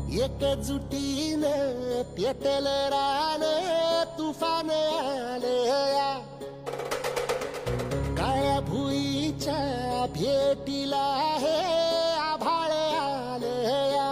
एकजुटीने पेटल रान तुफान आले या काळ्या भुईच्या भेटीला हे आभाळ आले या